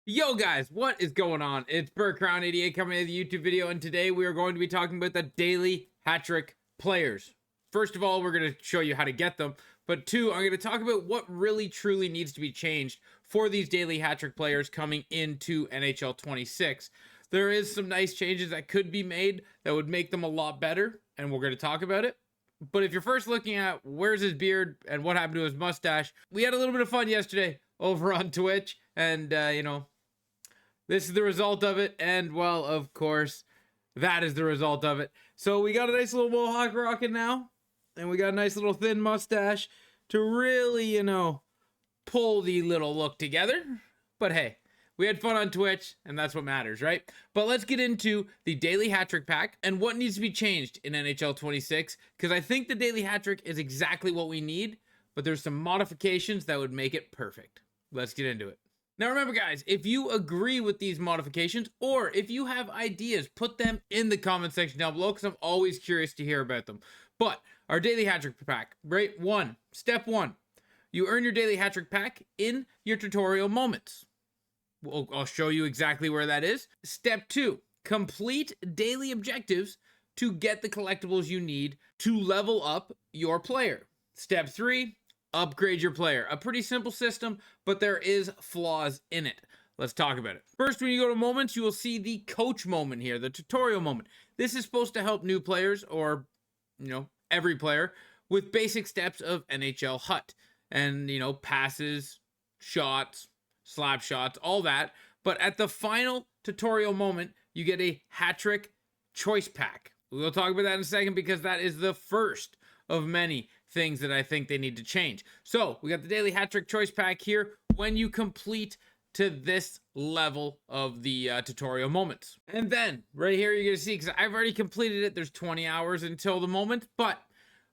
Yo guys, what is going on? It's BurkCrown88 coming to the YouTube video, and today we are going to be talking about the daily hat trick players. First of all, we're going to show you how to get them, but two, I'm going to talk about what really truly needs to be changed for these daily hat trick players coming into NHL 26. There is some nice changes that could be made that would make them a lot better, and we're going to talk about it. But if you're first looking at where's his beard and what happened to his mustache, we had a little bit of fun yesterday over on Twitch, and this is the result of it, and well, of course, that is the result of it. So we got a nice little mohawk rocking now, and we got a nice little thin mustache to really, pull the little look together. But hey, we had fun on Twitch, and that's what matters, right? But let's get into the daily hat trick pack and what needs to be changed in NHL 26, because I think the daily hat trick is exactly what we need, but there's some modifications that would make it perfect. Let's get into it. Now remember guys, if you agree with these modifications or if you have ideas, put them in the comment section down below because I'm always curious to hear about them. But our daily hat trick pack, right? Step one, you earn your daily hat trick pack in your tutorial moments. I'll show you exactly where that is. Step two, complete daily objectives to get the collectibles you need to level up your player. Step three, upgrade your player. A pretty simple system, but there is flaws in it. Let's talk about it. First, when you go to moments, you will see the coach moment here, the tutorial moment. This is supposed to help new players or, every player with basic steps of NHL HUT and, passes, shots, slap shots, all that. But at the final tutorial moment, you get a hat trick choice pack. We'll talk about that in a second because that is the first of many things that I think they need to change. So we got the daily hat trick choice pack here when you complete to this level of the tutorial moments. And then right here, you're going to see, because I've already completed it, there's 20 hours until the moment, but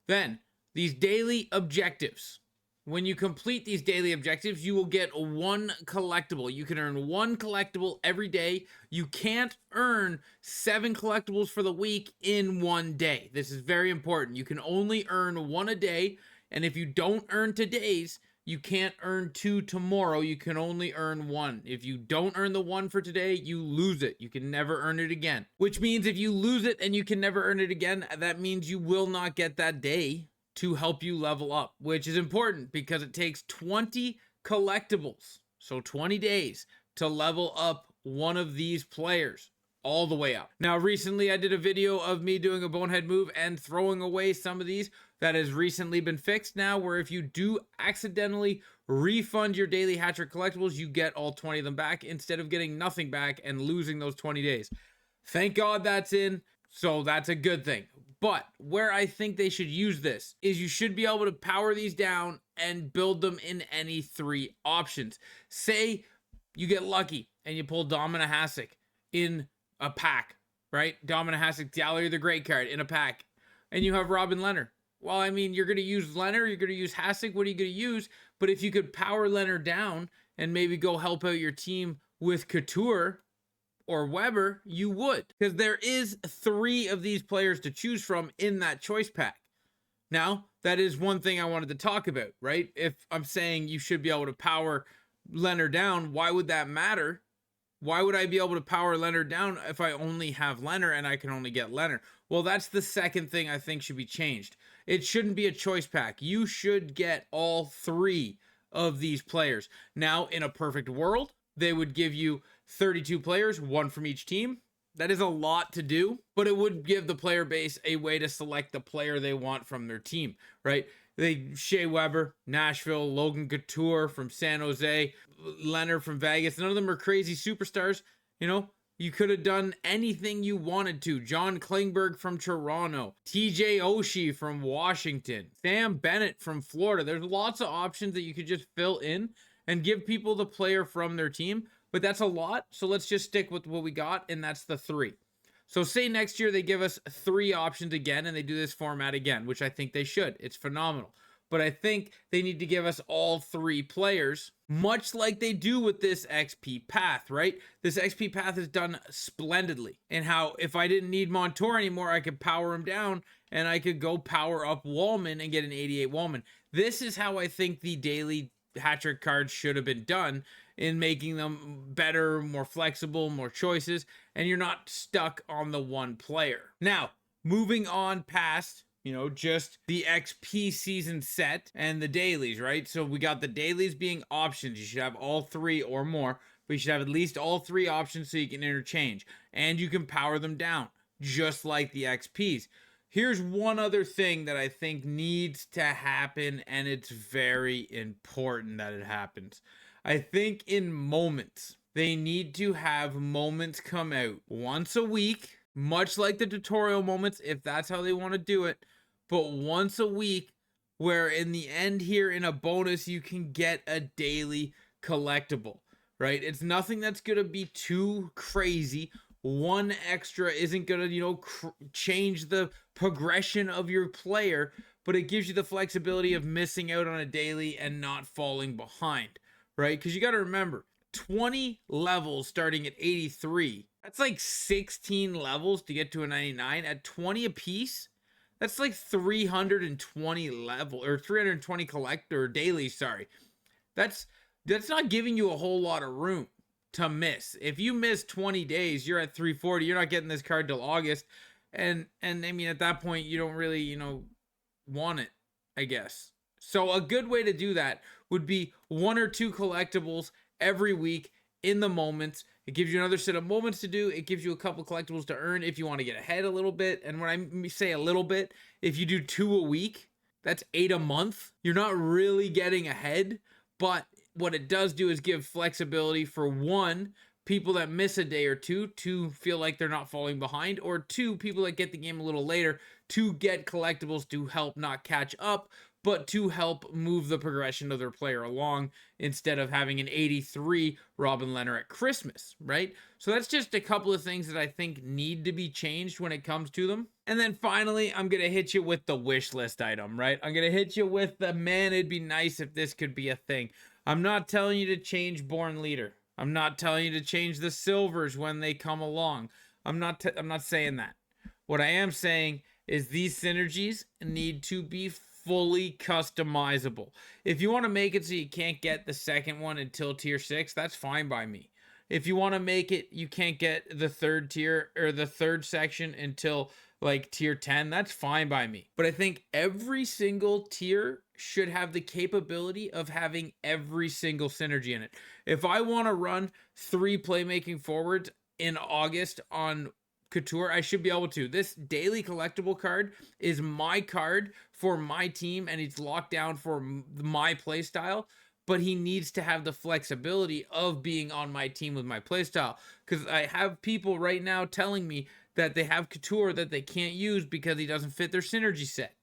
then these daily objectives. When you complete these daily objectives, you will get one collectible. You can earn one collectible every day. You can't earn 7 collectibles for the week in one day. This is very important. You can only earn one a day. And if you don't earn today's, you can't earn 2 tomorrow. You can only earn 1. If you don't earn the 1 for today, you lose it. You can never earn it again. Which means if you lose it and you can never earn it again, that means you will not get that day to help you level up, which is important because it takes 20 collectibles, so 20 days, to level up one of these players all the way up. Now, recently I did a video of me doing a bonehead move and throwing away some of these. That has recently been fixed now, where if you do accidentally refund your daily hat trick collectibles, you get all 20 of them back instead of getting nothing back and losing those 20 days. Thank God that's in, so that's a good thing. But where I think they should use this is you should be able to power these down and build them in any 3 options. Say you get lucky and you pull Domina Hasek in a pack, right? Domina Hasek, Gallery of the Great card in a pack, and you have Robin Leonard. Well, I mean, you're going to use Leonard, you're going to use Hasek, what are you going to use? But if you could power Leonard down and maybe go help out your team with Couture or Weber, you would, because there is 3 of these players to choose from in that choice pack. Now, that is one thing I wanted to talk about, right? If I'm saying you should be able to power Leonard down, why would that matter? Why would I be able to power Leonard down if I only have Leonard and I can only get Leonard? Well, that's the second thing I think should be changed. It shouldn't be a choice pack. You should get all 3 of these players. Now, in a perfect world, they would give you 32 players, 1 from each team. That is a lot to do, but it would give the player base a way to select the player they want from their team, right? Shea Weber, Nashville, Logan Couture from San Jose, Leonard from Vegas. None of them are crazy superstars. You could have done anything you wanted to. John Klingberg from Toronto, TJ Oshie from Washington, Sam Bennett from Florida. There's lots of options that you could just fill in and give people the player from their team. But that's a lot, so let's just stick with what we got, and that's the 3. So say next year they give us 3 options again, and they do this format again, which I think they should. It's phenomenal. But I think they need to give us all 3 players, much like they do with this XP path, right? This XP path is done splendidly. And how if I didn't need Montour anymore, I could power him down, and I could go power up Wallman and get an 88 Wallman. This is how I think the daily hat trick cards should have been done. in making them better, more flexible, more choices, and you're not stuck on the one player. Now, moving on past, just the XP season set and the dailies, right? So we got the dailies being options. You should have all 3 or more, but you should have at least all 3 options so you can interchange, and you can power them down just like the XPs. Here's one other thing that I think needs to happen, and it's very important that it happens. I think in moments, they need to have moments come out once a week, much like the tutorial moments, if that's how they want to do it, but once a week, where in the end here in a bonus, you can get a daily collectible, right? It's nothing that's going to be too crazy. One extra isn't going to, change the progression of your player, but it gives you the flexibility of missing out on a daily and not falling behind, right? Because you got to remember, 20 levels starting at 83, that's like 16 levels to get to a 99 at 20 apiece. That's like 320 level or 320 collector dailies. Sorry, that's not giving you a whole lot of room to miss. If you miss 20 days, you're at 340. You're not getting this card till August, and I mean at that point you don't really want it, I guess. So a good way to do that would be 1 or 2 collectibles every week in the moments. It gives you another set of moments to do. It gives you a couple collectibles to earn if you want to get ahead a little bit. And when I say a little bit, if you do 2 a week, that's 8 a month. You're not really getting ahead, but what it does do is give flexibility for 1, people that miss a day or 2 to feel like they're not falling behind, or 2, people that get the game a little later to get collectibles to help not catch up, but to help move the progression of their player along instead of having an 83 Robin Lehner at Christmas, right? So that's just a couple of things that I think need to be changed when it comes to them. And then finally, I'm going to hit you with the wish list item, right? I'm going to hit you with the, man, it'd be nice if this could be a thing. I'm not telling you to change Born Leader. I'm not telling you to change the silvers when they come along. I'm not saying that. What I am saying is these synergies need to be fully customizable. If you want to make it so you can't get the second one until tier 6, that's fine by me. If you want to make it you can't get the third tier or the third section until like tier 10, that's fine by me. But I think every single tier should have the capability of having every single synergy in it. If I want to run 3 playmaking forwards in August on Couture, I should be able to. This daily collectible card is my card for my team, and it's locked down for my playstyle, but he needs to have the flexibility of being on my team with my playstyle, because I have people right now telling me that they have Couture that they can't use because he doesn't fit their synergy set.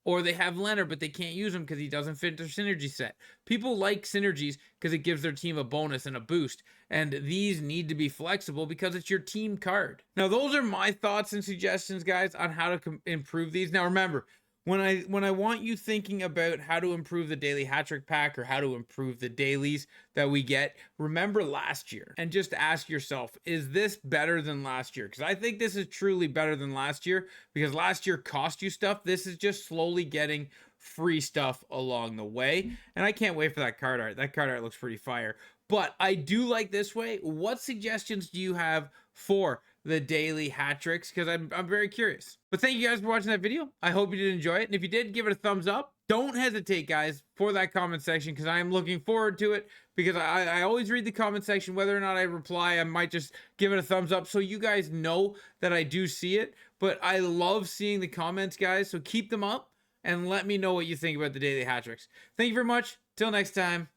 Or they have Leonard, but they can't use him because he doesn't fit their synergy set. People like synergies because it gives their team a bonus and a boost. And these need to be flexible because it's your team card. Now, those are my thoughts and suggestions, guys, on how to improve these. Now, remember, when I want you thinking about how to improve the daily hat trick pack or how to improve the dailies that we get, remember last year and just ask yourself, is this better than last year? Because I think this is truly better than last year, because last year cost you stuff. This is just slowly getting free stuff along the way. And I can't wait for that card art. That card art looks pretty fire. But I do like this way. What suggestions do you have for the daily hat tricks? Because I'm very curious. But thank you guys for watching that video. I hope you did enjoy it. And if you did, give it a thumbs up. Don't hesitate, guys, for that comment section, because I am looking forward to it. Because I always read the comment section. Whether or not I reply, I might just give it a thumbs up so you guys know that I do see it. But I love seeing the comments, guys. So keep them up and let me know what you think about the daily hat tricks. Thank you very much. Till next time.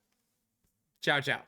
Ciao, ciao.